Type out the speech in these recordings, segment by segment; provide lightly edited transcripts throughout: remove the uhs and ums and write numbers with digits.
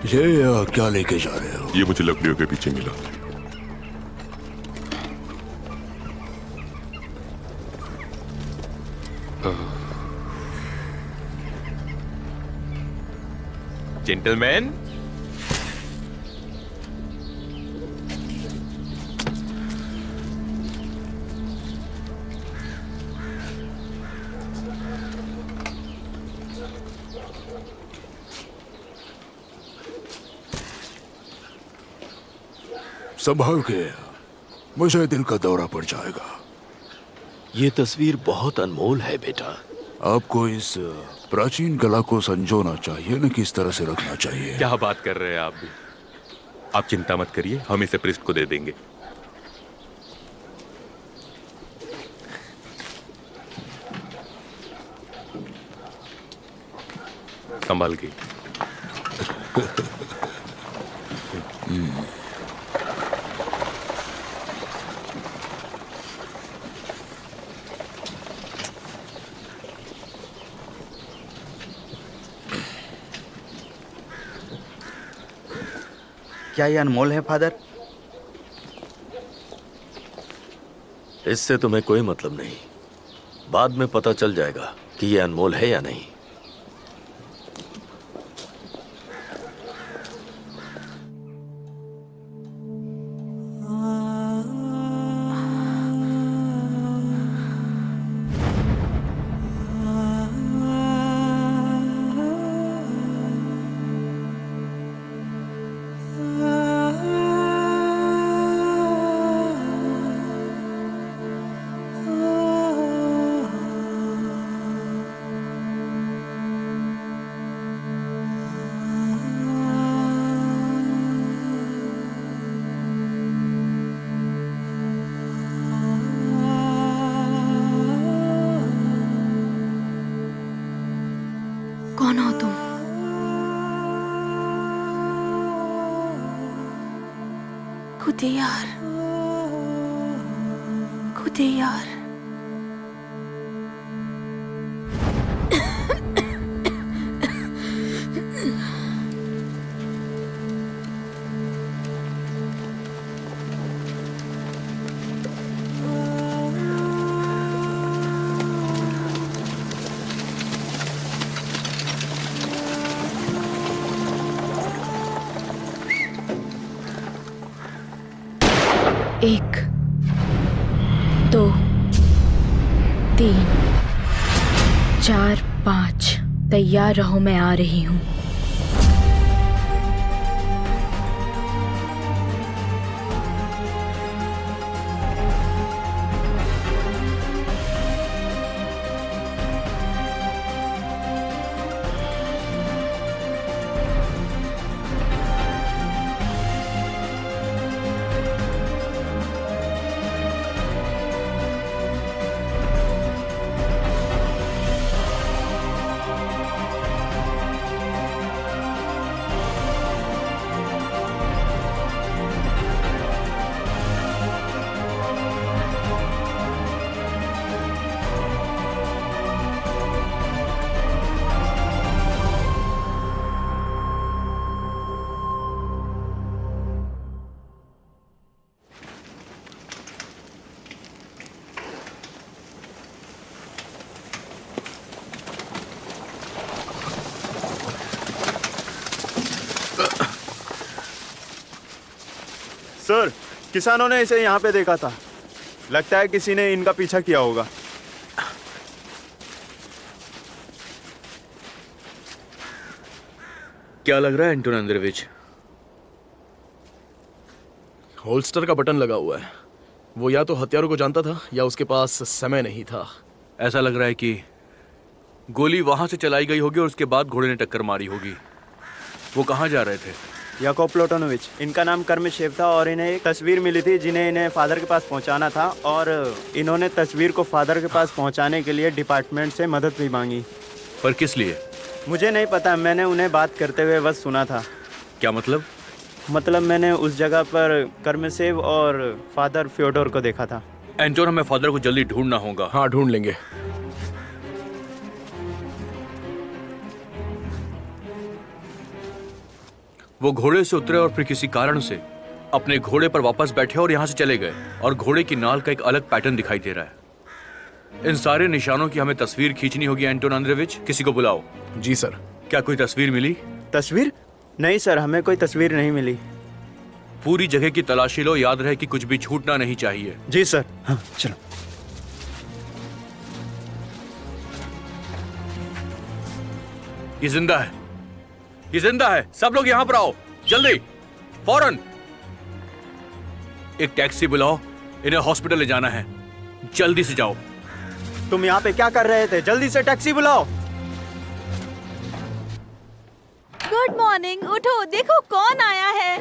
ये क्या लेके जा रहे हो? ये मुझे लकड़ियों के पीछे मिला। जेंटलमैन, संभाल के, मुझे दिल का दौरा पड़ जाएगा। ये तस्वीर बहुत अनमोल है बेटा। आपको इस प्राचीन कला को संजोना चाहिए, न किस तरह से रखना चाहिए। क्या बात कर रहे हैं आप भी? आप चिंता मत करिए, हम इसे प्रिस्ट को दे देंगे। संभाल के। क्या ये अनमोल है फादर? इससे तुम्हें कोई मतलब नहीं। बाद में पता चल जाएगा कि ये अनमोल है या नहीं। कौन हो तुम? खुदे यार, खुदे यार। एक, दो, तीन, चार, पाँच। तैयार रहो, मैं आ रही हूँ। सर, किसानों ने इसे यहाँ पे देखा था। लगता है किसी ने इनका पीछा किया होगा। क्या लग रहा है एंटोन अंद्रेविच? होल्स्टर का बटन लगा हुआ है। वो या तो हथियारों को जानता था या उसके पास समय नहीं था। ऐसा लग रहा है कि गोली वहां से चलाई गई होगी और उसके बाद घोड़े ने टक्कर मारी होगी। वो कहाँ जा रहे थे? याकोब प्लोटोनोविच, इनका नाम कर्मशेव था और इन्हें एक तस्वीर मिली थी जिन्हें इन्हें फादर के पास पहुंचाना था, और इन्होंने तस्वीर को फादर के पास पहुंचाने के लिए डिपार्टमेंट से मदद भी मांगी। पर किस लिए? मुझे नहीं पता, मैंने उन्हें बात करते हुए बस सुना था। क्या मतलब? मतलब मैंने उस जगह पर कर्मशेव और फादर फ्योडोर को देखा था। एंटोन, हमें फादर को जल्दी ढूंढना होगा। हाँ, ढूंढ लेंगे। वो घोड़े से उतरे और फिर किसी कारण से अपने घोड़े पर वापस बैठे और यहाँ से चले गए, और घोड़े की नाल का एक अलग पैटर्न दिखाई दे रहा है। इन सारे निशानों की हमें तस्वीर खींचनी होगी एंटोन अंद्रेविच। किसी को बुलाओ। जी सर। क्या कोई तस्वीर मिली? तस्वीर? नहीं सर, हमें कोई तस्वीर नहीं मिली। पूरी जगह की तलाशी लो, याद रहे कि कुछ भी छूटना नहीं चाहिए। जी सर। हाँ चलो। ये जिंदा है, ये जिंदा है। सब लोग यहाँ पर आओ, जल्दी, फौरन। एक टैक्सी बुलाओ, इन्हें हॉस्पिटल ले जाना है। जल्दी से जाओ। तुम यहाँ पे क्या कर रहे थे? जल्दी से टैक्सी बुलाओ। गुड मॉर्निंग, उठो, देखो कौन आया है।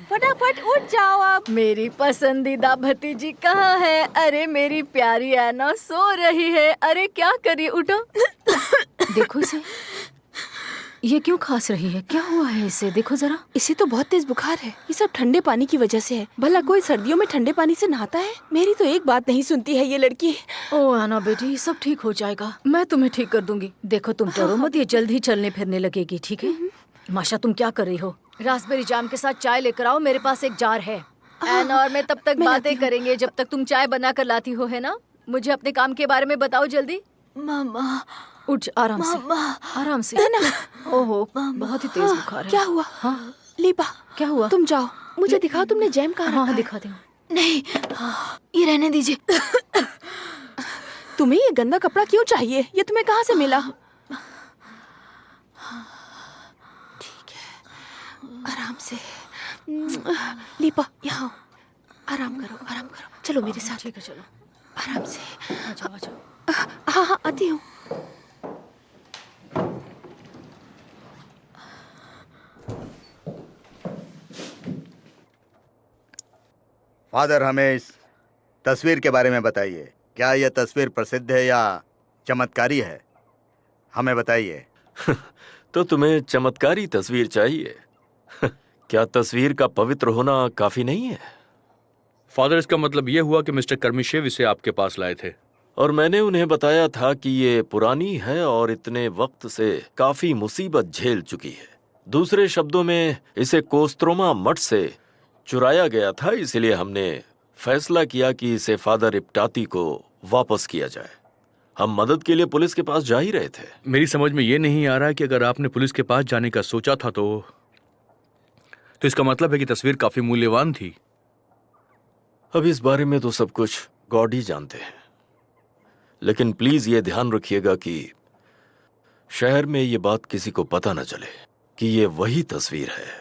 फटाफट उठ जाओ आप। मेरी पसंदीदा भतीजी कहाँ है? अरे मेरी प्यारी ऐना सो रही है। अरे क्या करिए, उठो। देखो इसे, ये क्यों खांस रही है? क्या हुआ है इसे? देखो जरा। इसे तो बहुत तेज बुखार है। ये सब ठंडे पानी की वजह से है। भला कोई सर्दियों में ठंडे पानी से नहाता है? मेरी तो एक बात नहीं सुनती है ये लड़की। ओ आना बेटी, सब ठीक हो जाएगा। मैं तुम्हें ठीक कर दूंगी। देखो तुम डरो मत, ये जल्द ही चलने फिरने लगेगी, ठीक है? माशा, तुम क्या कर रही हो? रास्पबेरी जाम के साथ चाय लेकर आओ, मेरे पास एक जार है। एन और मैं तब तक बातें करेंगे जब तक तुम चाय बना कर लाती हो, है ना? मुझे अपने काम के बारे में बताओ जल्दी। मामा, उठ, आराम से, आराम से। ओहो, बहुत ही तेज बुखार है। क्या हुआ? हाँ, लीपा, क्या हुआ? तुम जाओ, मुझे दिखाओ तुमने जैम कहाँ रखा हाँ, है। दिखाती हूँ। नहीं, ये रहने दीजिए। तुम्हें ये गंदा कपड़ा क्यों चाहिए? ये तुम्हें कहाँ से मिला? ठीक है, आराम से। लीपा, यहाँ आराम करो, आराम करो। चलो मेरे साथ। ठीक है, चलो, आराम से। आ जाओ, आ जाओ। हाँ हाँ, आती हूँ। फादर, हमें इस तस्वीर के बारे में बताइए। क्या यह तस्वीर प्रसिद्ध है या चमत्कारी है? हमें बताइए। तो तुम्हें चमत्कारी तस्वीर चाहिए? क्या तस्वीर का पवित्र होना काफी नहीं है? फादर, इसका मतलब यह हुआ कि मिस्टर कर्मिशेव इसे आपके पास लाए थे, और मैंने उन्हें बताया था कि ये पुरानी है और इतने वक्त से काफी मुसीबत झेल चुकी है। दूसरे शब्दों में, इसे कोस्त्रोमा मठ से चुराया गया था, इसलिए हमने फैसला किया कि इसे फादर इप्टाती को वापस किया जाए। हम मदद के लिए पुलिस के पास जा ही रहे थे। मेरी समझ में यह नहीं आ रहा कि अगर आपने पुलिस के पास जाने का सोचा था तो इसका मतलब है कि तस्वीर काफी मूल्यवान थी। अब इस बारे में तो सब कुछ गॉड ही जानते हैं, लेकिन प्लीज ये ध्यान रखिएगा कि शहर में ये बात किसी को पता न चले कि ये वही तस्वीर है।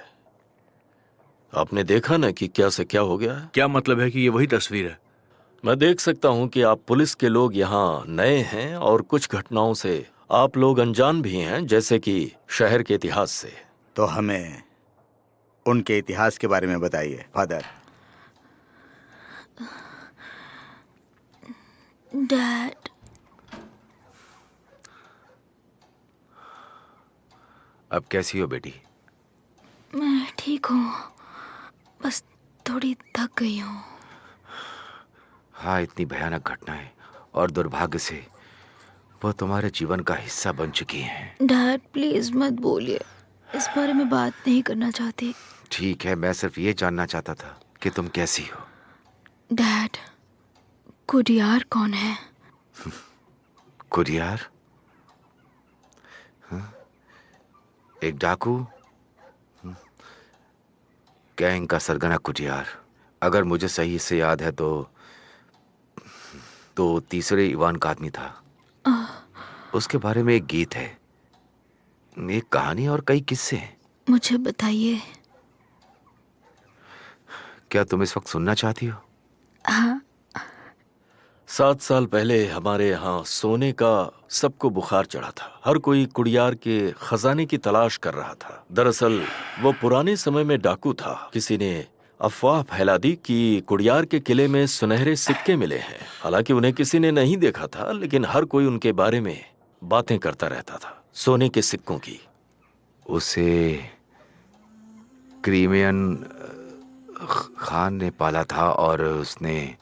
आपने देखा ना कि क्या से क्या हो गया है? क्या मतलब है कि ये वही तस्वीर है? मैं देख सकता हूं कि आप पुलिस के लोग यहाँ नए हैं और कुछ घटनाओं से आप लोग अनजान भी हैं, जैसे कि शहर के इतिहास से। तो हमें उनके इतिहास के बारे में बताइए फादर। डैड, अब कैसी हो बेटी? मैं ठीक हूँ, बस थोड़ी थक गई हूँ। हाँ, इतनी भयानक घटनाएं और दुर्भाग्य से वो तुम्हारे जीवन का हिस्सा बन चुकी हैं। डैड प्लीज मत बोलिए, इस बारे में बात नहीं करना चाहती। ठीक है, मैं सिर्फ ये जानना चाहता था कि तुम कैसी हो। डैड, कुडियार कौन है? कुरियार? हाँ? एक डाकू, गैंग का सरगना कुरियार। अगर मुझे सही से याद है तो तीसरे इवान का आदमी था। उसके बारे में एक गीत है, एक कहानी और कई किस्से हैं। मुझे बताइए। क्या तुम इस वक्त सुनना चाहती हो? हाँ। 7 साल पहले हमारे यहाँ सोने का सबको बुखार चढ़ा था। हर कोई कुड़ियार के खजाने की तलाश कर रहा था। दरअसल वो पुराने समय में डाकू था। किसी ने अफवाह फैला दी कि कुड़ियार के किले में सुनहरे सिक्के मिले हैं। हालांकि उन्हें किसी ने नहीं देखा था, लेकिन हर कोई उनके बारे में बातें करता रहता था, सोने के सिक्कों की। उसे क्रीमियन खान ने पाला था और उसने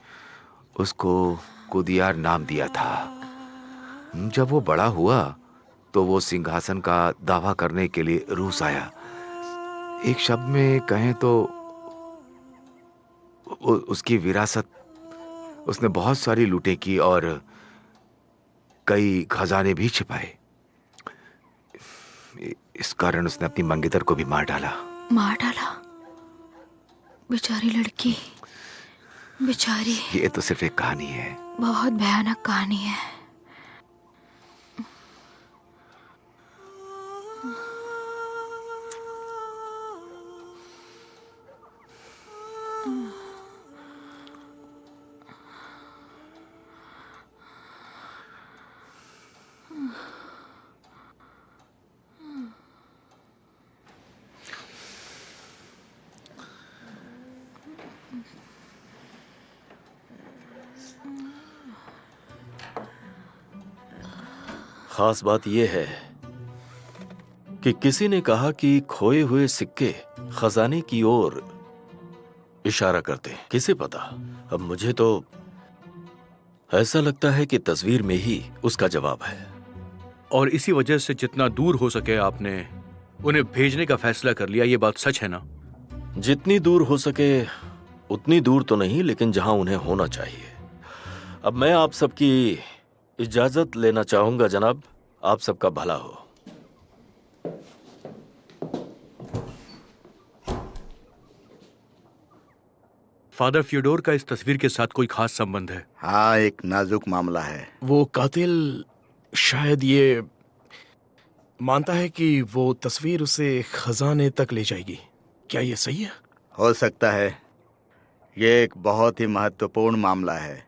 उसको कुदियार नाम दिया था। जब वो बड़ा हुआ तो वो सिंहासन का दावा करने के लिए रूस आया, एक शब्द में कहें तो उसकी विरासत, उसने बहुत सारी लूटें की और कई खजाने भी छिपाए। इस कारण उसने अपनी मंगेतर को भी मार डाला। मार डाला? बेचारी लड़की, बेचारी। ये तो सिर्फ एक कहानी है। बहुत भयानक कहानी है। खास बात यह है कि किसी ने कहा कि खोए हुए सिक्के खजाने की ओर इशारा करते हैं। किसे पता? अब मुझे तो ऐसा लगता है कि तस्वीर में ही उसका जवाब है। और इसी वजह से जितना दूर हो सके आपने उन्हें भेजने का फैसला कर लिया। ये बात सच है ना? जितनी दूर हो सके उतनी दूर तो नहीं, लेकिन जहां उन्हें होना चाहिए। अब मैं आप सबकी इजाजत लेना चाहूंगा जनाब। आप सबका भला हो। फादर फ्योडोर का इस तस्वीर के साथ कोई खास संबंध है? हाँ, एक नाजुक मामला है। वो कातिल शायद ये मानता है कि वो तस्वीर उसे खजाने तक ले जाएगी। क्या ये सही है? हो सकता है। ये एक बहुत ही महत्वपूर्ण मामला है।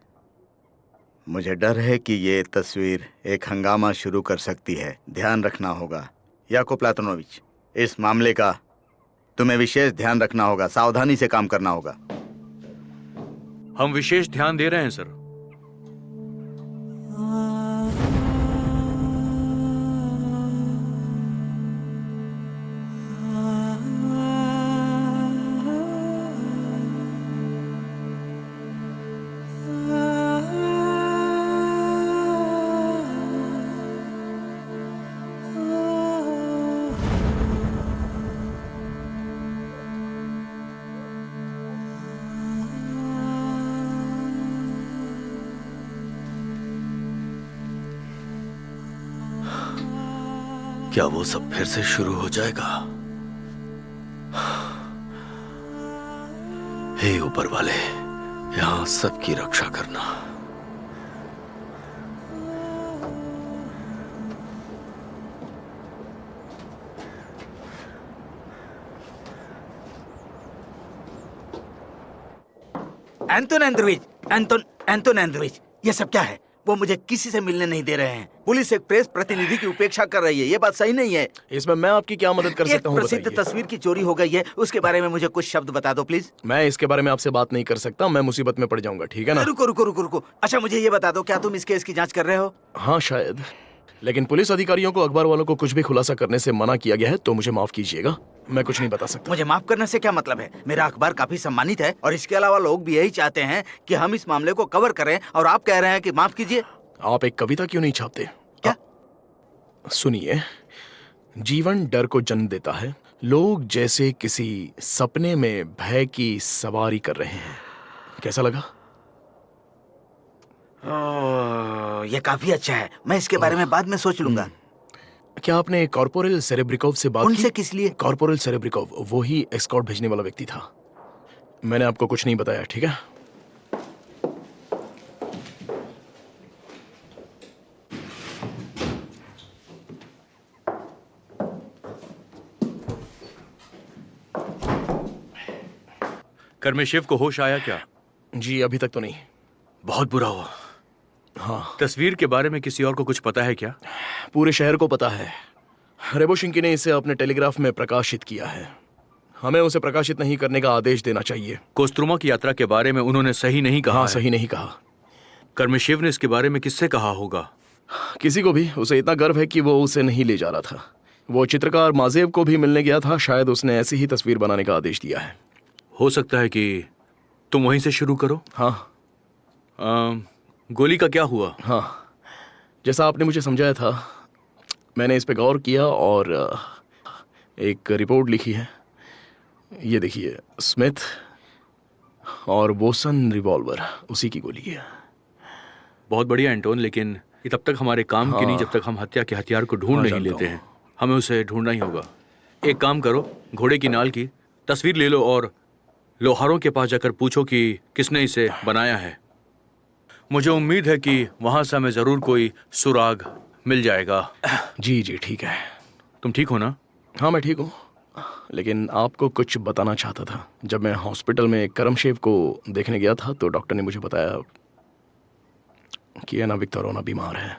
मुझे डर है कि ये तस्वीर एक हंगामा शुरू कर सकती है। ध्यान रखना होगा याकूब प्लातोनोविच। इस मामले का तुम्हें विशेष ध्यान रखना होगा, सावधानी से काम करना होगा। हम विशेष ध्यान दे रहे हैं सर। क्या वो सब फिर से शुरू हो जाएगा? हे ऊपर वाले, यहां सबकी रक्षा करना। एंटोन एंद्रोविच, ये सब क्या है? वो मुझे किसी से मिलने नहीं दे रहे हैं। पुलिस एक प्रेस प्रतिनिधि की उपेक्षा कर रही है। ये बात सही नहीं है। इसमें मैं आपकी क्या मदद कर सकता हूँ? प्रसिद्ध तस्वीर की चोरी हो गई है, उसके बारे में मुझे कुछ शब्द बता दो प्लीज। मैं इसके बारे में आपसे बात नहीं कर सकता, मैं मुसीबत में पड़ जाऊंगा, ठीक है ना? रुको रुको रुको रुको। अच्छा मुझे ये बता दो, क्या तुम इस केस की जांच कर रहे हो? हाँ शायद, लेकिन पुलिस अधिकारियों को अखबार वालों को कुछ भी खुलासा करने से मना किया गया है, तो मुझे माफ कीजिएगा, मैं कुछ नहीं बता सकता। मुझे माफ करने से क्या मतलब है? मेरा अखबार काफी सम्मानित है और इसके अलावा लोग भी यही चाहते हैं कि हम इस मामले को कवर करें, और आप कह रहे हैं कि माफ कीजिए। आप एक कविता क्यों नहीं छापते? क्या? सुनिए, जीवन डर को जन्म देता है। लोग जैसे किसी सपने में भय की सवारी कर रहे हैं। कैसा लगा? ये काफी अच्छा है। मैं इसके बारे में बाद में सोच लूंगा। क्या आपने कॉर्पोरल सेरेब्रिकोव से बात की? उनसे किस लिए? कॉर्पोरल सेरेब्रिकोव, वो ही एस्कॉर्ट भेजने वाला व्यक्ति था। मैंने आपको कुछ नहीं बताया, ठीक है? कर्मेशेव को होश आया क्या? जी अभी तक तो नहीं। बहुत बुरा हुआ। हाँ। तस्वीर के बारे में किसी और को कुछ पता है क्या? पूरे शहर को पता है। रेबोशिंकी ने इसे अपने टेलीग्राफ में प्रकाशित किया है। हमें उसे प्रकाशित नहीं करने का आदेश देना चाहिए। कोस्त्रुमा की यात्रा के बारे में उन्होंने सही नहीं कहा। हाँ, है। सही नहीं कहा। कर्मेशेव ने इसके बारे में किससे कहा होगा? किसी को भी। उसे इतना गर्व है कि वो उसे नहीं ले जा रहा था। वो चित्रकार माजेव को भी मिलने गया था। शायद उसने ऐसी ही तस्वीर बनाने का आदेश दिया है। हो सकता है कि तुम वहीं से शुरू करो। हाँ। गोली का क्या हुआ? हाँ, जैसा आपने मुझे समझाया था, मैंने इस पे गौर किया और एक रिपोर्ट लिखी है। ये देखिए, स्मिथ और वोसन रिवॉल्वर उसी की गोली है। बहुत बढ़िया एंटोन, लेकिन ये तब तक हमारे काम की नहीं जब तक हम हत्या के हथियार को ढूंढ नहीं जानता लेते हूँ। हैं। हमें उसे ढूंढना ही होगा। एक काम करो, घोड़े की नाल की तस्वीर ले लो और लोहारों के पास जाकर पूछो कि किसने इसे बनाया है। मुझे उम्मीद है कि वहां से हमें जरूर कोई सुराग मिल जाएगा। जी जी ठीक है। तुम ठीक हो ना? हाँ मैं ठीक हूँ, लेकिन आपको कुछ बताना चाहता था। जब मैं हॉस्पिटल में करमशेव को देखने गया था तो डॉक्टर ने मुझे बताया कि एना विक्टोरोना बीमार है।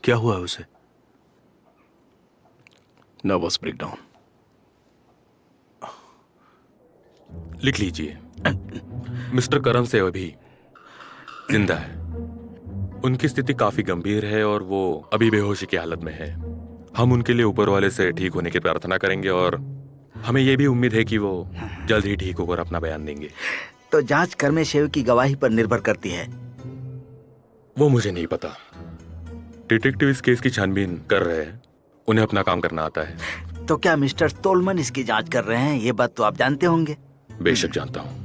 क्या हुआ है उसे? Nervous breakdown. लिख लीजिए, मिस्टर करम से अभी जिंदा है। उनकी स्थिति काफी गंभीर है और वो अभी बेहोशी की हालत में है। हम उनके लिए ऊपर वाले से ठीक होने की प्रार्थना करेंगे और हमें ये भी उम्मीद है कि वो जल्द ही ठीक होकर अपना बयान देंगे। तो जांच करमेशेव की गवाही पर निर्भर करती है। वो मुझे नहीं पता। डिटेक्टिव इस केस की छानबीन कर रहे हैं, उन्हें अपना काम करना आता है। तो क्या मिस्टर स्टोलमन इसकी जांच कर रहे हैं? ये बात तो आप जानते होंगे। बेशक जानता हूँ।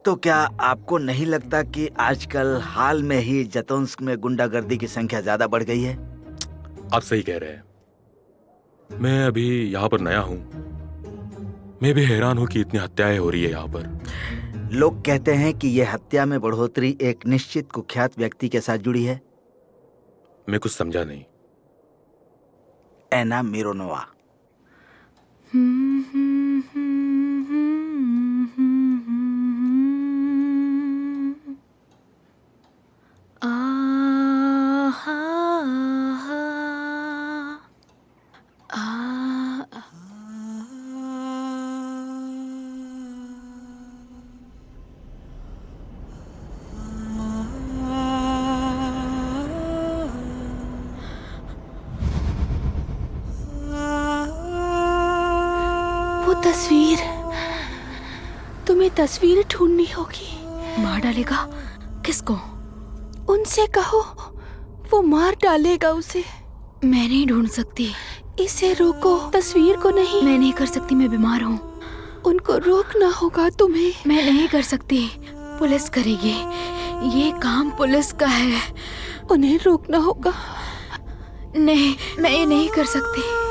तो क्या आपको नहीं लगता कि आजकल हाल में ही जतोंस्क में गुंडागर्दी की संख्या ज्यादा बढ़ गई है? आप सही कह रहे हैं। मैं अभी यहाँ पर नया हूँ, मैं भी हैरान हूँ कि इतनी हत्याएं हो रही है यहाँ पर। लोग कहते हैं कि यह हत्या में बढ़ोतरी एक निश्चित कुख्यात व्यक्ति के साथ जुड़ी है। मैं कुछ समझा नहीं। एना मिरोनोवा। वो तस्वीर, तुम्हें तस्वीर ढूंढनी होगी। मार डालेगा? किसको? उनसे कहो, वो मार डालेगा उसे। मैं नहीं ढूंढ सकती। इसे रोको, तस्वीर को नहीं। मैं नहीं कर सकती, मैं बीमार हूँ। उनको रोकना होगा तुम्हें। मैं नहीं कर सकती, पुलिस करेगी। ये काम पुलिस का है। उन्हें रोकना होगा। नहीं, मैं ये नहीं कर सकती।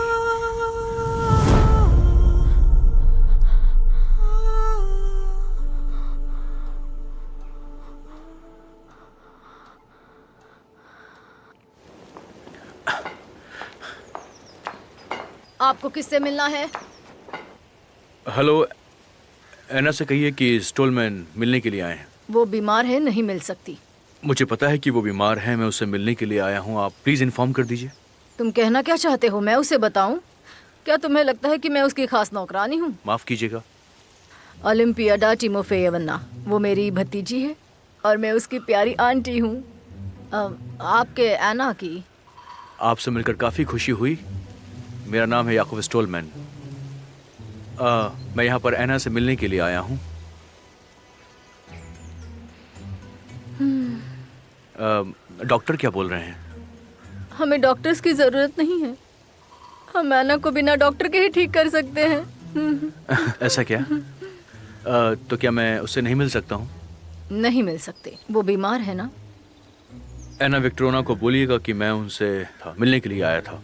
आपको किससे मिलना है? हेलो, एना से कहिए कि स्टोलमैन मिलने के लिए आए हैं। वो बीमार है, नहीं मिल सकती। मुझे पता है कि वो बीमार है, मैं उससे मिलने के लिए आया हूँ। आप प्लीज इन्फॉर्म कर दीजिए। तुम कहना क्या चाहते हो, मैं उसे बताऊं? क्या तुम्हें लगता है कि मैं उसकी खास नौकरानी हूँ? माफ कीजिएगा। ओलिम्पियाडा टिमोफेयवना, वो मेरी भतीजी है और मैं उसकी प्यारी आंटी हूँ। आपके एना की। आपसे मिलकर काफी खुशी हुई। मेरा नाम है याकूब स्टोलमैन। मैं यहाँ पर एना से मिलने के लिए आया हूँ। डॉक्टर क्या बोल रहे हैं? हमें डॉक्टर्स की जरूरत नहीं है। हम एना को बिना डॉक्टर के ही ठीक कर सकते हैं। ऐसा क्या? तो क्या मैं उससे नहीं मिल सकता हूँ? नहीं मिल सकते, वो बीमार है ना। एना विक्टोरोना को बोलिएगा कि मैं उनसे मिलने के लिए आया था।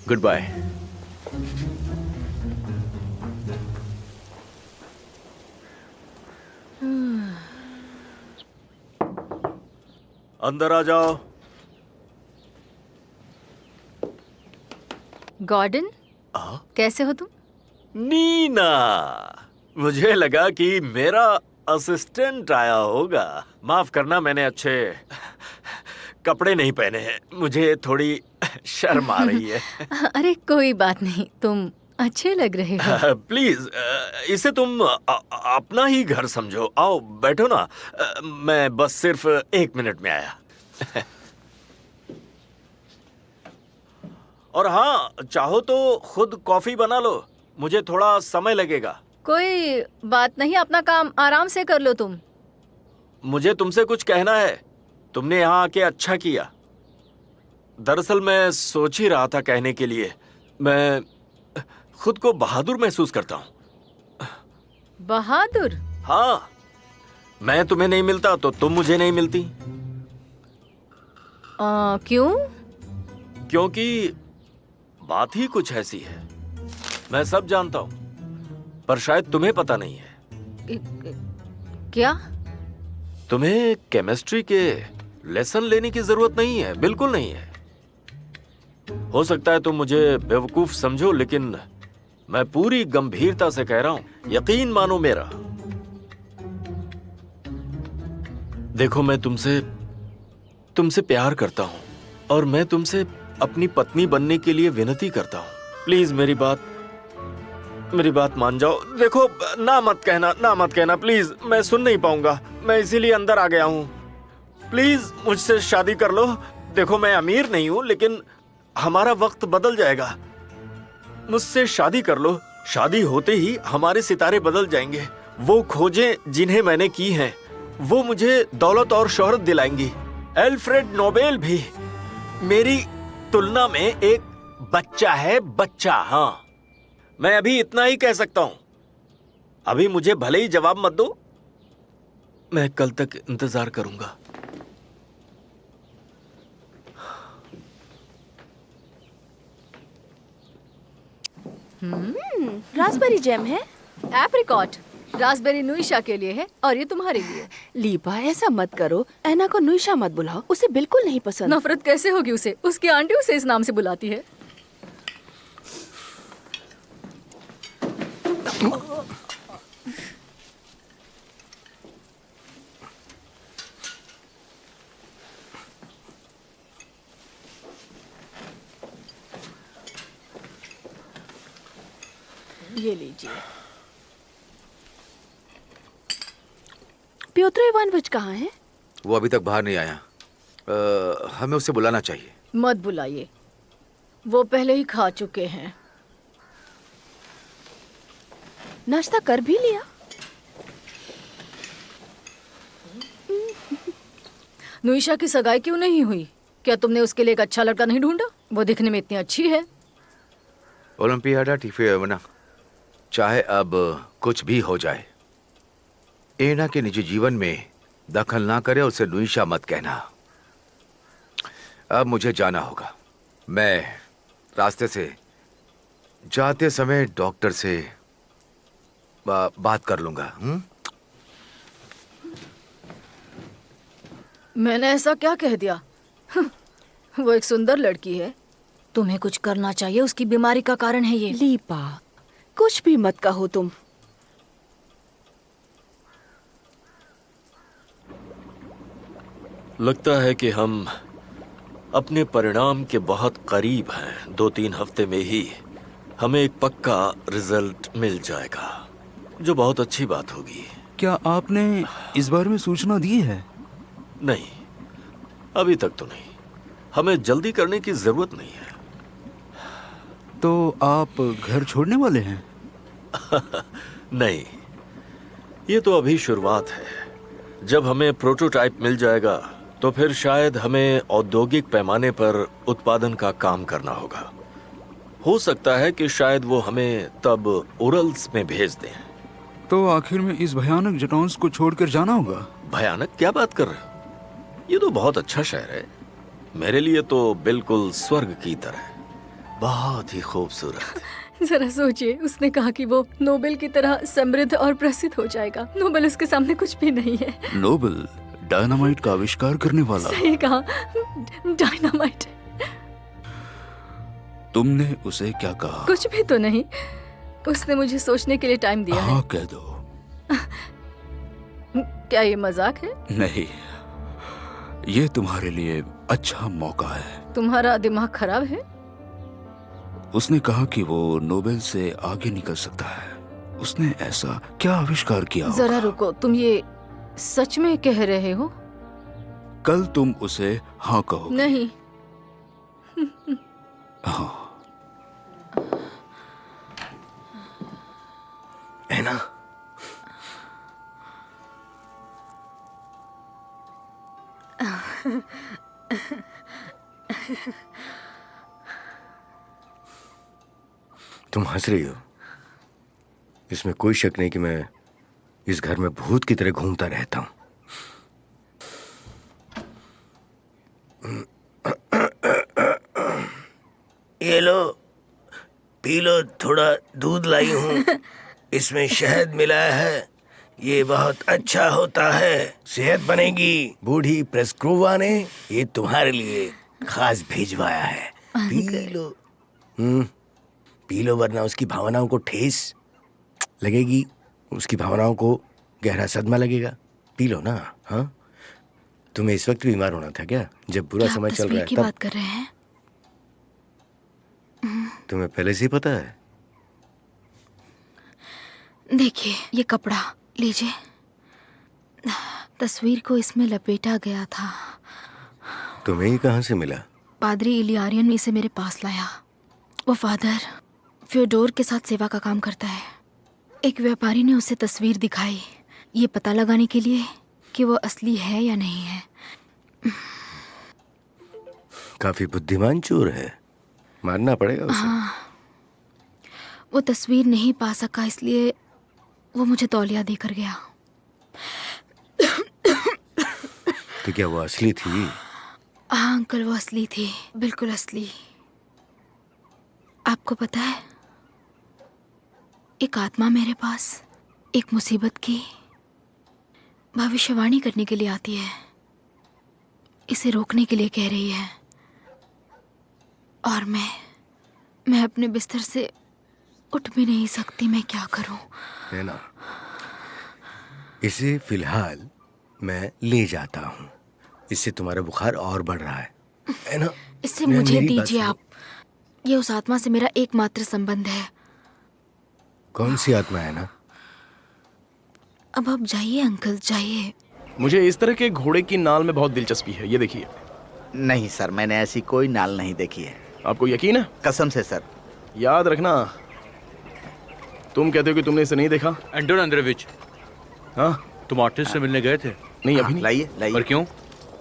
Good bye. अंदर आ जाओ। गॉर्डन, कैसे हो तुम? नीना, मुझे लगा कि मेरा असिस्टेंट आया होगा। माफ करना, मैंने अच्छे कपड़े नहीं पहने हैं, मुझे थोड़ी शर्म आ रही है। अरे कोई बात नहीं, तुम अच्छे लग रहे हो। प्लीज, इसे तुम अपना ही घर समझो। आओ बैठो ना, मैं बस सिर्फ 1 मिनट में आया। और हाँ, चाहो तो खुद कॉफी बना लो, मुझे थोड़ा समय लगेगा। कोई बात नहीं, अपना काम आराम से कर लो तुम। मुझे तुमसे कुछ कहना है। तुमने यहाँ आके अच्छा किया। दरअसल मैं सोच ही रहा था कहने के लिए, मैं खुद को बहादुर महसूस करता हूँ। बहादुर? हाँ, मैं तुम्हें नहीं मिलता तो तुम मुझे नहीं मिलती। क्यों? क्योंकि बात ही कुछ ऐसी है। मैं सब जानता हूँ, पर शायद तुम्हें पता नहीं है। क्या? तुम्हें केमिस्ट्री के लेसन लेने की जरूरत नहीं है, बिल्कुल नहीं है। हो सकता है तुम मुझे बेवकूफ समझो, लेकिन मैं पूरी गंभीरता से कह रहा हूं, यकीन मानो मेरा। देखो, मैं तुमसे प्यार करता हूं और मैं तुमसे अपनी पत्नी बनने के लिए विनती करता हूं। प्लीज मेरी बात मान जाओ। देखो, ना मत कहना प्लीज, मैं सुन नहीं पाऊंगा। मैं इसीलिए अंदर आ गया हूं। प्लीज मुझसे शादी कर लो। देखो, मैं अमीर नहीं हूं, लेकिन हमारा वक्त बदल जाएगा। मुझसे शादी कर लो। शादी होते ही हमारे सितारे बदल जाएंगे। वो खोजें जिन्हें मैंने की हैं, वो मुझे दौलत और शोहरत दिलाएंगी। एल्फ्रेड नोबेल भी मेरी तुलना में एक बच्चा है, बच्चा। हाँ, मैं अभी इतना ही कह सकता हूं। अभी मुझे भले ही जवाब मत दो, मैं कल तक इंतजार करूंगा। रास्पबेरी जैम है। एप्रिकॉट। रास्पबेरी नुईशा के लिए है और ये तुम्हारे लिए। लीपा, ऐसा मत करो। ऐना को नुईशा मत बुलाओ, उसे बिल्कुल नहीं पसंद। नफरत कैसे होगी उसे? उसकी आंटी उसे इस नाम से बुलाती है। ये लीजिए। प्योत्र इवानोविच कहाँ है? वो अभी तक बाहर नहीं आया। हमें उसे बुलाना चाहिए। मत बुलाइए, वो पहले ही खा चुके हैं। नाश्ता कर भी लिया? नुईशा की सगाई क्यों नहीं हुई? क्या तुमने उसके लिए एक अच्छा लड़का नहीं ढूंढा? वो दिखने में इतनी अच्छी है। ओलंपियाडा टिफिएवना, चाहे अब कुछ भी हो जाए, एना के निजी जीवन में दखल ना करे, उसे नुईशा मत कहना। अब मुझे जाना होगा। मैं रास्ते से जाते समय डॉक्टर से बात कर लूंगा। मैंने ऐसा क्या कह दिया? वो एक सुंदर लड़की है। तुम्हें कुछ करना चाहिए, उसकी बीमारी का कारण है ये। लीपा, कुछ भी मत कहो तुम। लगता है कि हम अपने परिणाम के बहुत करीब हैं। 2-3 हफ्ते में ही हमें एक पक्का रिजल्ट मिल जाएगा, जो बहुत अच्छी बात होगी। क्या आपने इस बारे में सूचना दी है? नहीं, अभी तक तो नहीं। हमें जल्दी करने की जरूरत नहीं है। तो आप घर छोड़ने वाले हैं? नहीं, ये तो अभी शुरुआत है। जब हमें प्रोटोटाइप मिल जाएगा तो फिर शायद हमें औद्योगिक पैमाने पर उत्पादन का काम करना होगा। हो सकता है कि शायद वो हमें तब उरल्स में भेज दें। तो आखिर में इस भयानक जटौंस को छोड़कर जाना होगा? भयानक? क्या बात कर रहे हो? ये तो बहुत अच्छा शहर है। मेरे लिए तो बिल्कुल स्वर्ग की तरह, बहुत ही खूबसूरत। जरा सोचिए, उसने कहा कि वो नोबेल की तरह समृद्ध और प्रसिद्ध हो जाएगा। नोबेल उसके सामने कुछ भी नहीं है। नोबेल डायनामाइट का आविष्कार करने वाला। सही कहा, डायनामाइट। तुमने उसे क्या कहा? कुछ भी तो नहीं, उसने मुझे सोचने के लिए टाइम दिया है। हाँ, कह दो। क्या ये मजाक है? नहीं, ये तुम्हारे लिए अच्छा मौका है। तुम्हारा दिमाग खराब है? उसने कहा कि वो नोबेल से आगे निकल सकता है। उसने ऐसा क्या आविष्कार किया होगा? जरा रुको, तुम ये सच में कह रहे हो? कल तुम उसे हाँ कहो। नहीं। हाँ। है ना? तुम हंस रही हो? इसमें कोई शक नहीं कि मैं इस घर में भूत की तरह घूमता रहता हूं। ये लो, पी लो, थोड़ा दूध लाई हूं, इसमें शहद मिला है, ये बहुत अच्छा होता है, सेहत बनेगी। बूढ़ी प्रेस्क्रूवा ने ये तुम्हारे लिए खास भिजवाया है, पी लो। पी लो, वरना उसकी भावनाओं को ठेस लगेगी, उसकी भावनाओं को गहरा सदमा लगेगा। पी लो ना। हाँ, तुम्हें इस वक्त बीमार होना था क्या, जब बुरा समय चल रहा है की तब? बात कर रहे हैं? तुम्हें पहले से ही पता है? देखिए, ये कपड़ा लीजिए, तस्वीर को इसमें लपेटा गया था। तुम्हें ये कहाँ से मिला? पादरी इलियारियन ने इसे मेरे पास लाया। वो फादर फ्योडोर के साथ सेवा का काम करता है। एक व्यापारी ने उसे तस्वीर दिखाई, ये पता लगाने के लिए कि वो असली है या नहीं है। काफी बुद्धिमान चोर है, मानना पड़ेगा उसे। हाँ, वो तस्वीर नहीं पा सका, इसलिए वो मुझे तौलिया देकर गया। तो क्या वो असली थी? हाँ अंकल, वो असली थी, बिल्कुल असली। आपको पता है, एक आत्मा मेरे पास एक मुसीबत की भविष्यवाणी करने के लिए आती है, इसे रोकने के लिए कह रही है, और मैं अपने बिस्तर से उठ भी नहीं सकती। मैं क्या करूं? है ना, इसे फिलहाल मैं ले जाता हूँ, इससे तुम्हारा बुखार और बढ़ रहा है ना? इसे मुझे दीजिए आप, ये उस आत्मा से मेरा एकमात्र संबंध है। कौन सी आत्मा है ना? अब आप जाइए अंकल, जाइए। मुझे इस तरह के घोड़े की नाल में बहुत दिलचस्पी है, ये देखिए। नहीं सर, मैंने ऐसी कोई नाल नहीं देखी है। आपको यकीन है? कसम से सर। याद रखना, तुम कहते हो कि तुमने इसे नहीं देखा। एंटोन अंद्रेविच, हाँ, तुम आर्टिस्ट से मिलने गए थे? नहीं, अभी नहीं। लाइए। पर क्यों?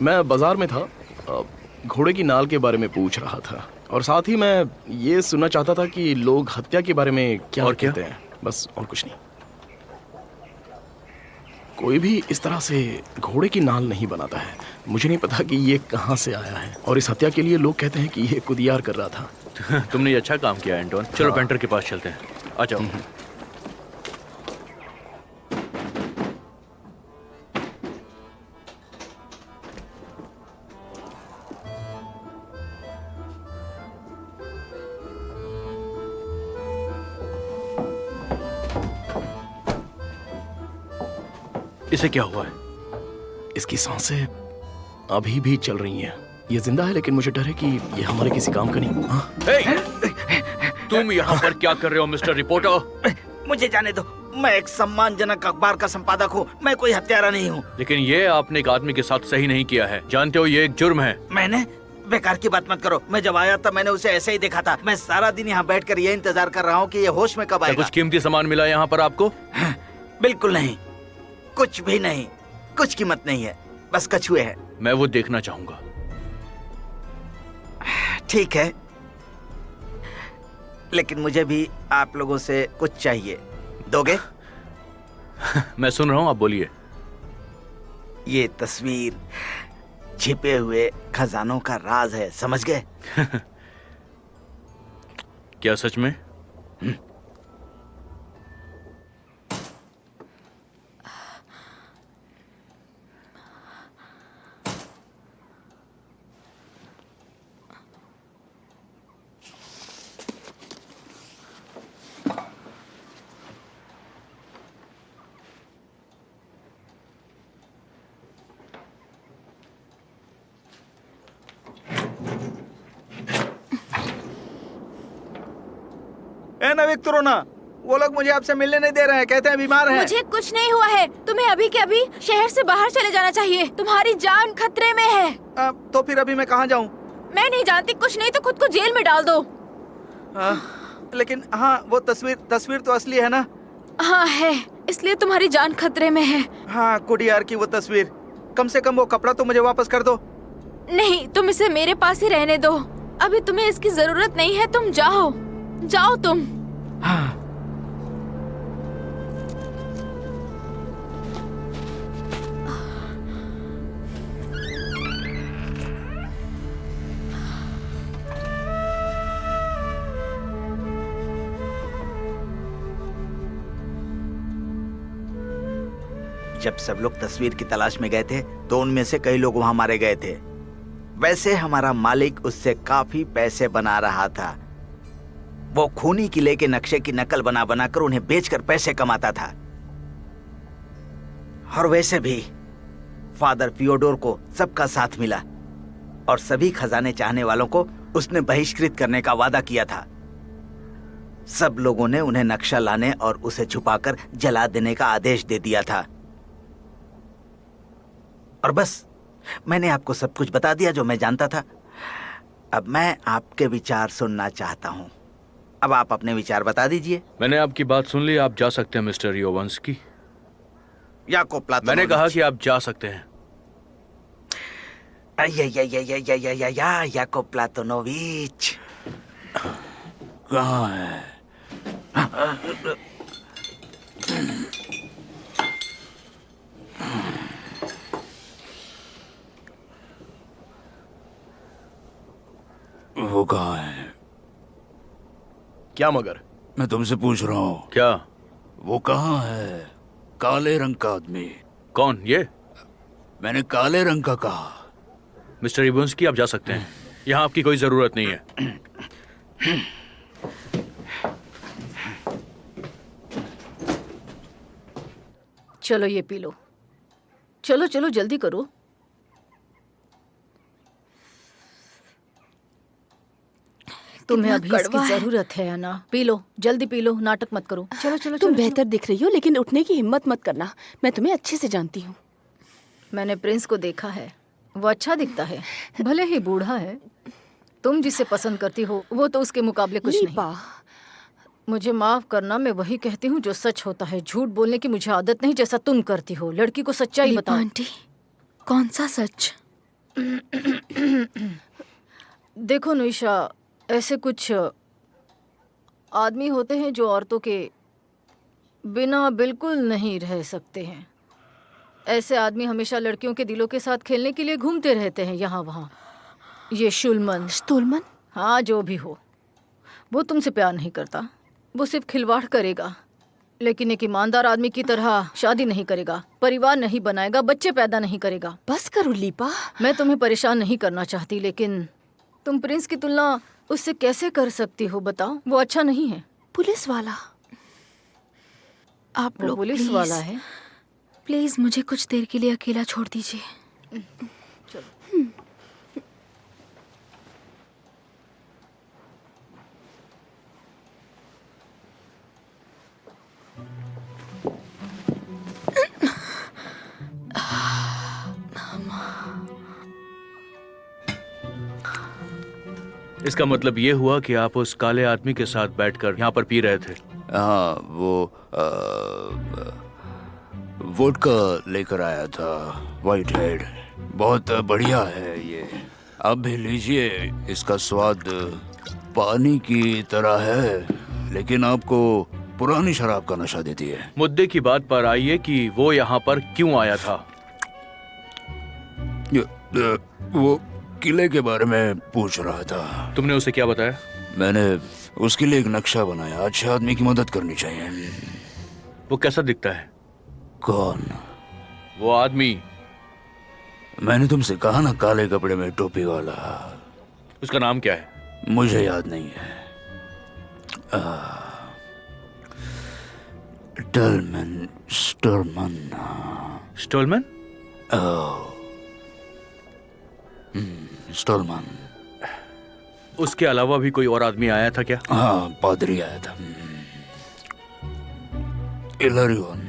मैं बाजार में था, घोड़े की नाल के बारे में पूछ रहा था, और साथ ही मैं ये सुनना चाहता था कि लोग हत्या के बारे में क्या कहते हैं, बस, और कुछ नहीं। कोई भी इस तरह से घोड़े की नाल नहीं बनाता है। मुझे नहीं पता कि ये कहाँ से आया है, और इस हत्या के लिए लोग कहते हैं कि ये कुदियार कर रहा था। तुमने ये अच्छा काम किया एंटोन। चलो पेंटर के पास चलते हैं, आ जाओ। इसे क्या हुआ है? इसकी सांसें अभी भी चल रही हैं। ये जिंदा है, लेकिन मुझे डर है कि ये हमारे किसी काम का नहीं। हाँ? तुम यहाँ पर क्या कर रहे हो मिस्टर रिपोर्टर? मुझे जाने दो, मैं एक सम्मानजनक अखबार का संपादक हूँ, मैं कोई हत्यारा नहीं हूँ। लेकिन ये आपने एक आदमी के साथ सही नहीं किया है, जानते हो ये एक जुर्म है। मैंने? बेकार की बात मत करो, मैं जब आया तब मैंने उसे ऐसे ही देखा था। मैं सारा दिन यहाँ बैठकर ये इंतजार कर रहा हूँ कि ये होश में कब आएगा। कुछ कीमती सामान मिला यहाँ पर आपको? बिल्कुल नहीं, कुछ भी नहीं, कुछ कीमत नहीं है, बस कछुए हैं। मैं वो देखना चाहूंगा। ठीक है, लेकिन मुझे भी आप लोगों से कुछ चाहिए, दोगे? मैं सुन रहा हूँ, आप बोलिए। ये तस्वीर छिपे हुए खजानों का राज है, समझ गए? क्या सच में? विक्टोरोना, वो लोग मुझे आपसे मिलने नहीं दे रहे हैं, कहते हैं बीमार हैं। मुझे कुछ नहीं हुआ है, तुम्हें अभी के अभी शहर से बाहर चले जाना चाहिए, तुम्हारी जान खतरे में है। तो फिर अभी मैं कहाँ जाऊँ? मैं नहीं जानती, कुछ नहीं तो खुद को जेल में डाल दो। लेकिन हाँ, वो तस्वीर तो असली है ना? हाँ है, इसलिए तुम्हारी जान खतरे में है। हाँ, कुडियार की वो तस्वीर, कम से कम वो कपड़ा तो मुझे वापस कर दो। नहीं, तुम इसे मेरे पास ही रहने दो। अभी तुम्हें इसकी जरूरत नहीं है। तुम जाओ, जाओ तुम। हाँ। जब सब लोग तस्वीर की तलाश में गए थे तो उनमें से कई लोग वहां मारे गए थे। वैसे हमारा मालिक उससे काफी पैसे बना रहा था। वो खूनी किले के नक्शे की नकल बना बनाकर उन्हें बेचकर पैसे कमाता था। और वैसे भी फादर फियोडोर को सबका साथ मिला और सभी खजाने चाहने वालों को उसने बहिष्कृत करने का वादा किया था। सब लोगों ने उन्हें नक्शा लाने और उसे छुपाकर जला देने का आदेश दे दिया था। और बस मैंने आपको सब कुछ बता दिया जो मैं जानता था। अब मैं आपके विचार सुनना चाहता हूं। अब आप अपने विचार बता दीजिए। मैंने आपकी बात सुन ली। आप जा सकते हैं मिस्टर योवंस्की। याकोब प्लातोनोविच। मैंने कहा कि आप जा सकते हैं। याकोब प्लातोनोविच कहाँ है? वो कहाँ है? क्या मगर? मैं तुमसे पूछ रहा हूँ। क्या? वो कहाँ है? काले रंग का आदमी। कौन? ये? मैंने काले रंग का कहा। मिस्टर योवंस्की, आप जा सकते हैं। यहाँ आपकी कोई जरूरत नहीं है। चलो ये पी लो। चलो चलो जल्दी करो। तुम्हें अभी इसकी जरूरत है ना? पी लो, जल्दी पी लो, नाटक मत करो। चलो चलो तुम चलो, बेहतर दिख रही हो, लेकिन उठने की हिम्मत मत करना। मैं तुम्हें अच्छे से जानती हूँ। मैंने प्रिंस को देखा है, वो अच्छा दिखता है, भले ही बूढ़ा है। तुम जिसे पसंद करती हो वो तो उसके मुकाबले कुछ नहीं। मुझे माफ करना, मैं वही कहती हूँ जो सच होता है। झूठ बोलने की मुझे आदत नहीं, जैसा तुम करती हो। लड़की को सच्चाई बताओ। आंटी, कौन सा सच? देखो नुईशा, ऐसे कुछ आदमी होते हैं जो औरतों के बिना बिल्कुल नहीं रह सकते हैं। ऐसे आदमी हमेशा लड़कियों के दिलों के साथ खेलने के लिए घूमते रहते हैं यहाँ वहाँ। ये शुलमन, हाँ जो भी हो, वो तुमसे प्यार नहीं करता। वो सिर्फ खिलवाड़ करेगा, लेकिन एक ईमानदार आदमी की तरह शादी नहीं करेगा, परिवार नहीं बनाएगा, बच्चे पैदा नहीं करेगा। बस करो लीपा। मैं तुम्हें परेशान नहीं करना चाहती, लेकिन तुम प्रिंस की तुलना उससे कैसे कर सकती हो? बताओ, वो अच्छा नहीं है। पुलिस वाला। आप लोग पुलिस वाला है? प्लीज मुझे कुछ देर के लिए अकेला छोड़ दीजिए। चलो। इसका मतलब ये हुआ कि आप उस काले आदमी के साथ बैठकर यहाँ पर पी रहे थे? हाँ, वो वोडका लेकर आया था, व्हाइट हेड। बहुत बढ़िया है ये, आप भी लीजिए। इसका स्वाद पानी की तरह है, लेकिन आपको पुरानी शराब का नशा देती है। मुद्दे की बात पर आइए कि वो यहाँ पर क्यों आया था? वो किले के बारे में पूछ रहा था। तुमने उसे क्या बताया? मैंने उसके लिए एक नक्शा बनाया। अच्छे आदमी की मदद करनी चाहिए। वो कैसा दिखता है? कौन? वो आदमी। मैंने तुमसे कहा ना, काले कपड़े में टोपी वाला। उसका नाम क्या है? मुझे याद नहीं है। टलमन, स्टोलमन। स्टोलमन? स्टोलमन। उसके अलावा भी कोई और आदमी आया था क्या? हाँ, पादरी आया था, इलारियन।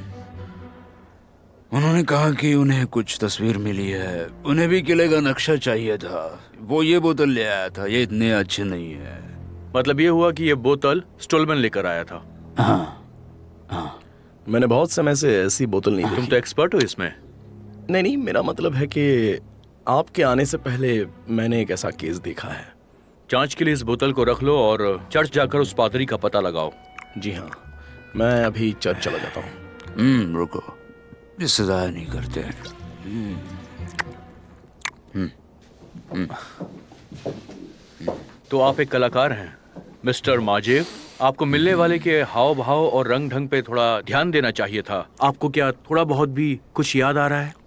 उन्होंने कहा कि उन्हें कुछ तस्वीर मिली है। उन्हें भी किले का नक्शा चाहिए था। वो ये बोतल ले आया था। ये इतने अच्छे नहीं है। मतलब ये हुआ कि ये बोतल स्टोलमन लेकर आया था? हाँ। मैंने बहुत समय से ऐसी बोतल नहीं तुम देखी। तो एक्सपर्ट हो इसमें। नहीं, मेरा मतलब है कि आपके आने से पहले मैंने एक ऐसा केस देखा है। जांच के लिए इस बोतल को रख लो और चर्च जाकर उस पादरी का पता लगाओ। जी हाँ, मैं अभी चर्च चला जाता हूँ। रुको, इससे ज़ाया नहीं करते। तो आप एक कलाकार हैं मिस्टर माजेव। आपको मिलने वाले के हाव भाव और रंग ढंग पे थोड़ा ध्यान देना चाहिए था। आपको क्या थोड़ा बहुत भी कुछ याद आ रहा है?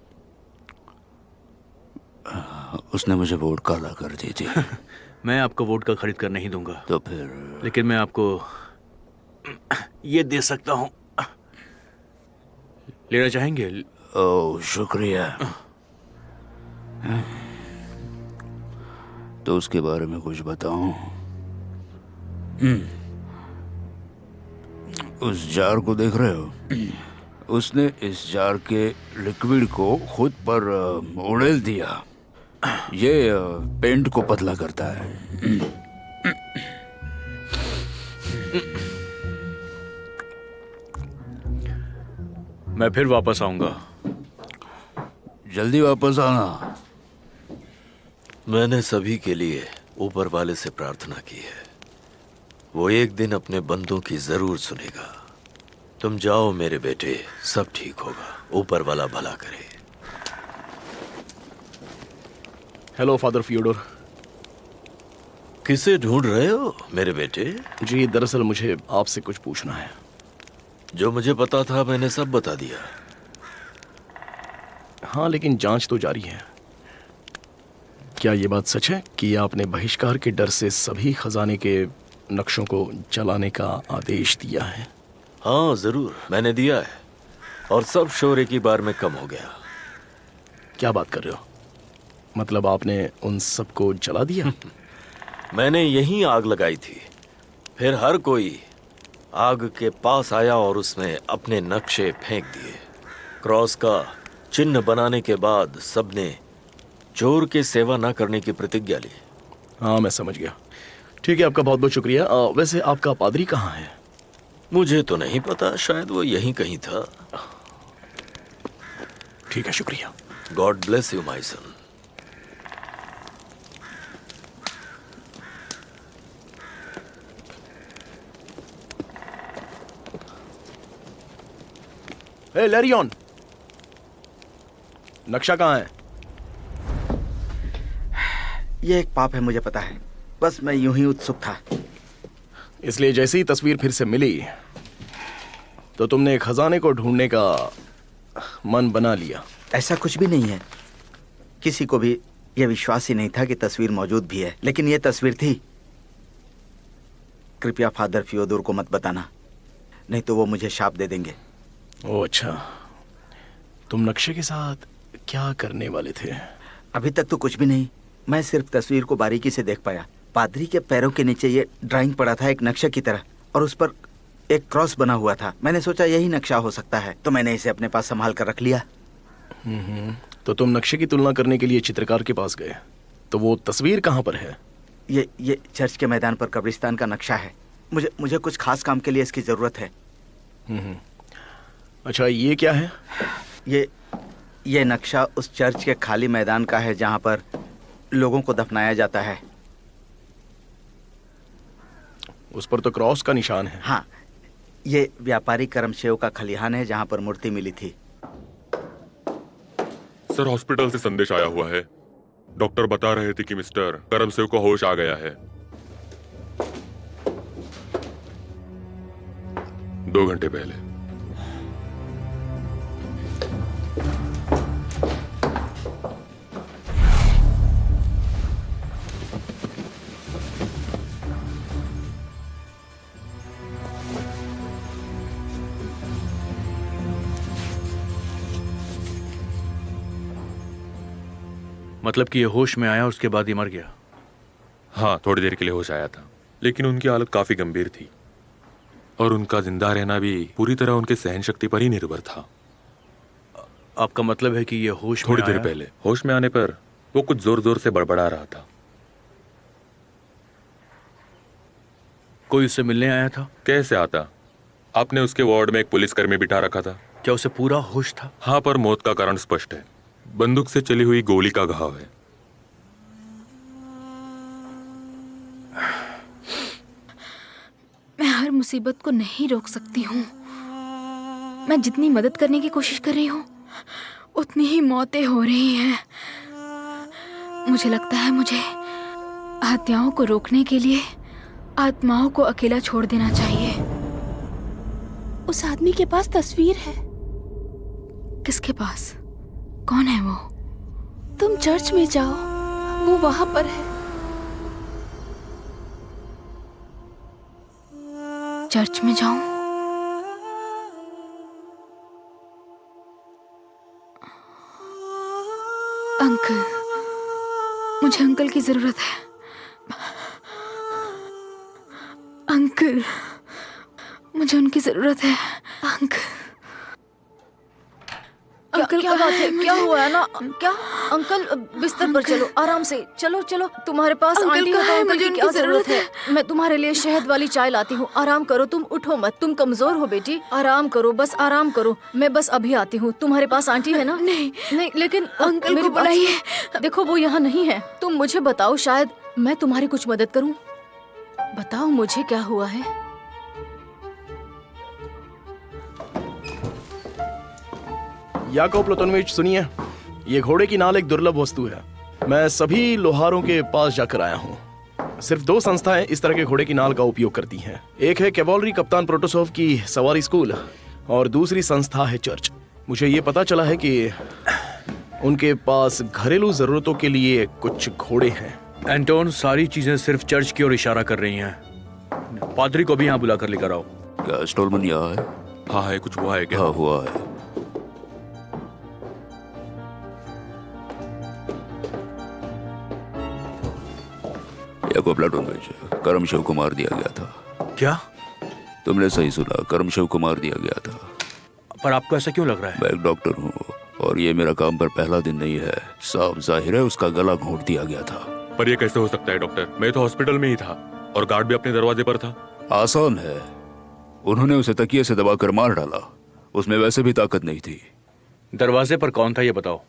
उसने मुझे वोट काला कर दी थी। मैं आपको वोट का खरीद कर नहीं दूंगा। तो फिर? लेकिन मैं आपको ये दे सकता हूँ। लेना चाहेंगे? ओह शुक्रिया। तो उसके बारे में कुछ बताऊं? उस जार को देख रहे हो? उसने इस जार के लिक्विड को खुद पर उड़ेल दिया। ये पेंट को पतला करता है। मैं फिर वापस आऊंगा। जल्दी वापस आना। मैंने सभी के लिए ऊपर वाले से प्रार्थना की है। वो एक दिन अपने बंदों की जरूर सुनेगा। तुम जाओ मेरे बेटे, सब ठीक होगा। ऊपर वाला भला करे। Hello father Fyodor. किसे ढूंढ रहे हो मेरे बेटे? जी दरअसल मुझे आपसे कुछ पूछना है। जो मुझे पता था मैंने सब बता दिया। हाँ, लेकिन जांच तो जारी है। क्या ये बात सच है कि आपने बहिष्कार के डर से सभी खजाने के नक्शों को जलाने का आदेश दिया है? हाँ जरूर, मैंने दिया है। और सब शोरे की बार में कम हो गया। क्या बात कर रहे हो? मतलब आपने उन सबको जला दिया? मैंने यहीं आग लगाई थी। फिर हर कोई आग के पास आया और उसमें अपने नक्शे फेंक दिए। क्रॉस का चिन्ह बनाने के बाद सबने चोर की सेवा न करने की प्रतिज्ञा ली। हाँ मैं समझ गया। ठीक है, आपका बहुत बहुत शुक्रिया। वैसे आपका पादरी कहाँ है? मुझे तो नहीं पता, शायद वो यहीं कहीं था। ठीक है, शुक्रिया। God bless you my son. Hey Larian, नक्शा कहाँ है? ये एक पाप है, मुझे पता है। बस मैं यूं ही उत्सुक था। इसलिए जैसे ही तस्वीर फिर से मिली तो तुमने खजाने को ढूंढने का मन बना लिया। ऐसा कुछ भी नहीं है। किसी को भी यह विश्वास ही नहीं था कि तस्वीर मौजूद भी है, लेकिन यह तस्वीर थी। कृपया फादर फियोदोर को मत बताना, नहीं तो वो मुझे शाप दे देंगे। ओह अच्छा, तुम नक्शे के साथ क्या करने वाले थे? अभी तक तो कुछ भी नहीं। मैं सिर्फ तस्वीर को बारीकी से देख पाया। पादरी के पैरों के नीचे ये ड्राइंग पड़ा था, एक नक्शे की तरह, और उस पर एक क्रॉस बना हुआ था। मैंने सोचा यही नक्शा हो सकता है, तो मैंने इसे अपने पास संभाल कर रख लिया। तो तुम नक्शे की तुलना करने के लिए चित्रकार के पास गए, तो वो तस्वीर कहाँ पर है? ये चर्च के मैदान पर कब्रिस्तान का नक्शा है। मुझे कुछ खास काम के लिए इसकी जरूरत है। अच्छा, ये क्या है? ये नक्शा उस चर्च के खाली मैदान का है जहाँ पर लोगों को दफनाया जाता है। उस पर तो क्रॉस का निशान है। हाँ, ये व्यापारी करमशेव का खलिहान है जहाँ पर मूर्ति मिली थी। सर, हॉस्पिटल से संदेश आया हुआ है। डॉक्टर बता रहे थे कि मिस्टर करमसेव को होश आ गया है। 2 घंटे पहले। मतलब कि ये होश में आया, उसके बाद ही मर गया? हाँ, थोड़ी देर के लिए होश आया था, लेकिन उनकी हालत काफी गंभीर थी और उनका जिंदा रहना भी पूरी तरह उनके सहन शक्ति पर ही निर्भर था। आपका मतलब है कि ये होश थोड़ी में देर आया? पहले होश में आने पर वो कुछ जोर जोर से बड़बड़ा रहा था। कोई उससे मिलने आया था? कैसे आता? आपने उसके वार्ड में एक पुलिसकर्मी बिठा रखा था। क्या उसे पूरा होश था? हाँ, पर मौत का कारण स्पष्ट है। बंदूक से चली हुई गोली का घाव है। मुसीबत को नहीं रोक सकती हूँ। मैं जितनी मदद करने की कोशिश कर रही हूँ उतनी ही मौतें हो रही हैं। मुझे लगता है मुझे हत्याओं को रोकने के लिए आत्माओं को अकेला छोड़ देना चाहिए। उस आदमी के पास तस्वीर है। किसके पास? कौन है वो? तुम चर्च में जाओ, वो वहां पर है। चर्च में जाऊं? अंकल, मुझे अंकल की जरूरत है। अंकल, मुझे उनकी जरूरत है। अंकल, अंकल क्या बात है? क्या हुआ है ना? क्या अंकल बिस्तर पर चलो, आराम से चलो चलो। तुम्हारे पास अंकल आंटी का हो तो है, अंकल मुझे की क्या उनकी जरूरत है? जरूरत मैं तुम्हारे लिए शहद वाली चाय लाती हूँ। आराम करो, तुम उठो मत, तुम कमजोर हो बेटी। आराम करो, बस आराम करो। मैं बस अभी आती हूँ। तुम्हारे पास आंटी है ना? नहीं नहीं, लेकिन अंकल मेरी को बात बुलाइए। सुनो। देखो वो यहाँ नहीं है। तुम मुझे बताओ, शायद मैं तुम्हारी कुछ मदद करूँ। बताओ मुझे क्या हुआ है। याकूब प्लतोनोविच, सुनिए, ये घोड़े की नाल एक दुर्लभ वस्तु है। मैं सभी लोहारों के पास जाकर आया हूँ। सिर्फ 2 संस्थाएं इस तरह के घोड़े की नाल का उपयोग करती हैं। एक है कैवलरी कप्तान प्रोटोसोव की सवारी स्कूल और दूसरी संस्था है चर्च। मुझे ये पता चला है कि उनके पास घरेलू जरूरतों के लिए कुछ घोड़े हैं। एंटोन, सारी चीजें सिर्फ चर्च की ओर इशारा कर रही हैं। पादरी को भी यहाँ बुला कर लेकर आओ। क्या स्टोलमन यहाँ है? हाँ है, कुछ हुआ है क्या? हाँ, हुआ है। याकूब प्लतोनोविच, करमशिव को मार दिया गया था। क्या? तुमने सही सुना, करमशिव को मार दिया गया था। पर आपको ऐसा क्यों लग रहा है? मैं एक डॉक्टर हूँ और ये मेरा काम पर पहला दिन नहीं है। साफ जाहिर है उसका गला घोंट दिया गया था। पर ये कैसे हो सकता है डॉक्टर? मैं तो हॉस्पिटल में ही था और गार्ड भी अपने दरवाजे पर था। आसान है, उन्होंने उसे तकिए से दबाकर मार डाला। उसमें वैसे भी ताकत नहीं थी। दरवाजे पर कौन था ये बताओ।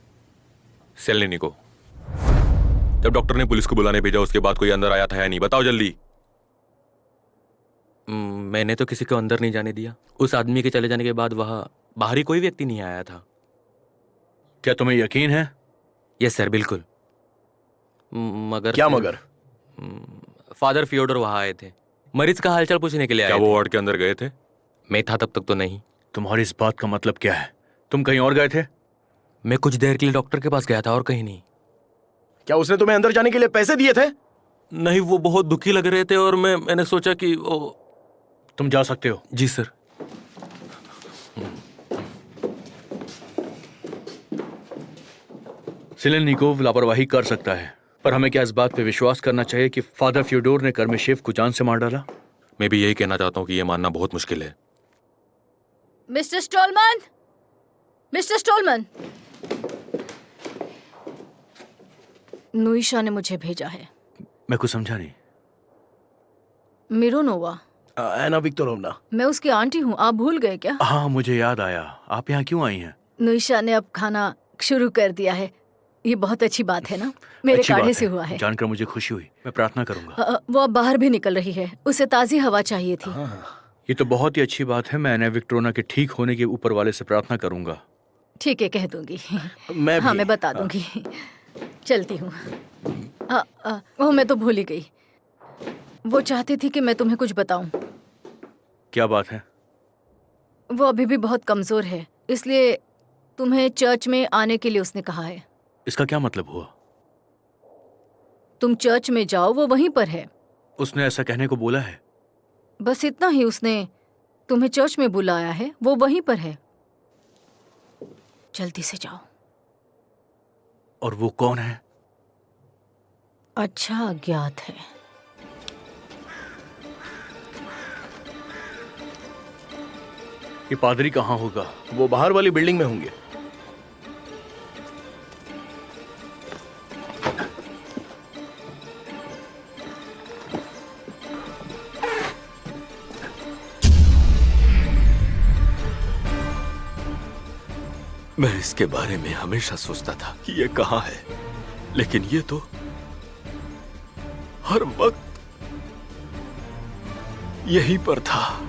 सेलेनी को। जब डॉक्टर ने पुलिस को बुलाने भेजा उसके बाद कोई अंदर आया था या नहीं? बताओ जल्दी। मैंने तो किसी को अंदर नहीं जाने दिया। उस आदमी के चले जाने के बाद वहां बाहरी कोई व्यक्ति नहीं आया था। क्या तुम्हें यकीन है? यस सर, बिल्कुल। मगर क्या मगर? फादर फियोडोर वहां आए थे, मरीज का हालचाल पूछने के लिए आए क्या थे। वो वार्ड के अंदर गए थे? मैं था तब तक तो नहीं। तुम्हारी इस बात का मतलब क्या है? तुम कहीं और गए थे? मैं कुछ देर के लिए डॉक्टर के पास गया था और कहीं नहीं। क्या उसने तुम्हें अंदर जाने के लिए पैसे दिए थे? नहीं, वो बहुत दुखी लग रहे थे और मैंने सोचा कि वो... तुम जा सकते हो। जी सर। सेलेनिकोव लापरवाही कर सकता है, पर हमें क्या इस बात पे विश्वास करना चाहिए कि फादर फ्योडोर ने कर्मेशेव को जान से मार डाला? मैं भी यही कहना चाहता हूँ कि यह मानना बहुत मुश्किल है। मिस्टर स्टोलमन, मिस्टर स्टोलमन, नुईशा ने मुझे भेजा है। मैं कुछ समझा नहीं। मिरोनोवा। एना विक्टोरोवना। मैं उसकी आंटी हूँ, आप भूल गए क्या? हाँ, मुझे याद आया। आप यहाँ क्यों आई हैं? नुईशा ने अब खाना शुरू कर दिया है। ये बहुत अच्छी बात है ना? मेरे अच्छी बात काढ़े है। से हुआ है। जानकर मुझे खुशी हुई। मैं प्रार्थना करूंगा। वो अब बाहर भी निकल रही है, उसे ताजी हवा चाहिए थी। ये तो बहुत ही अच्छी बात है। मैं एना विक्टोरिया के ठीक होने के ऊपर वाले से प्रार्थना करूंगा। ठीक है, कह दूंगी। मैं हाँ, भी। मैं बता दूंगी। चलती हूँ। ओह, मैं तो भूल ही गई। वो चाहती थी कि मैं तुम्हें कुछ बताऊं। क्या बात है? वो अभी भी बहुत कमजोर है, इसलिए तुम्हें चर्च में आने के लिए उसने कहा है। इसका क्या मतलब हुआ? तुम चर्च में जाओ, वो वहीं पर है। उसने ऐसा कहने को बोला है? बस इतना ही, उसने तुम्हें चर्च में बुलाया है, वो वहीं पर है। जल्दी से जाओ। और वो कौन है? अच्छा, अज्ञात है। ये पादरी कहाँ होगा? वो बाहर वाली बिल्डिंग में होंगे। मैं इसके बारे में हमेशा सोचता था कि ये कहाँ है, लेकिन ये तो हर वक्त यहीं पर था।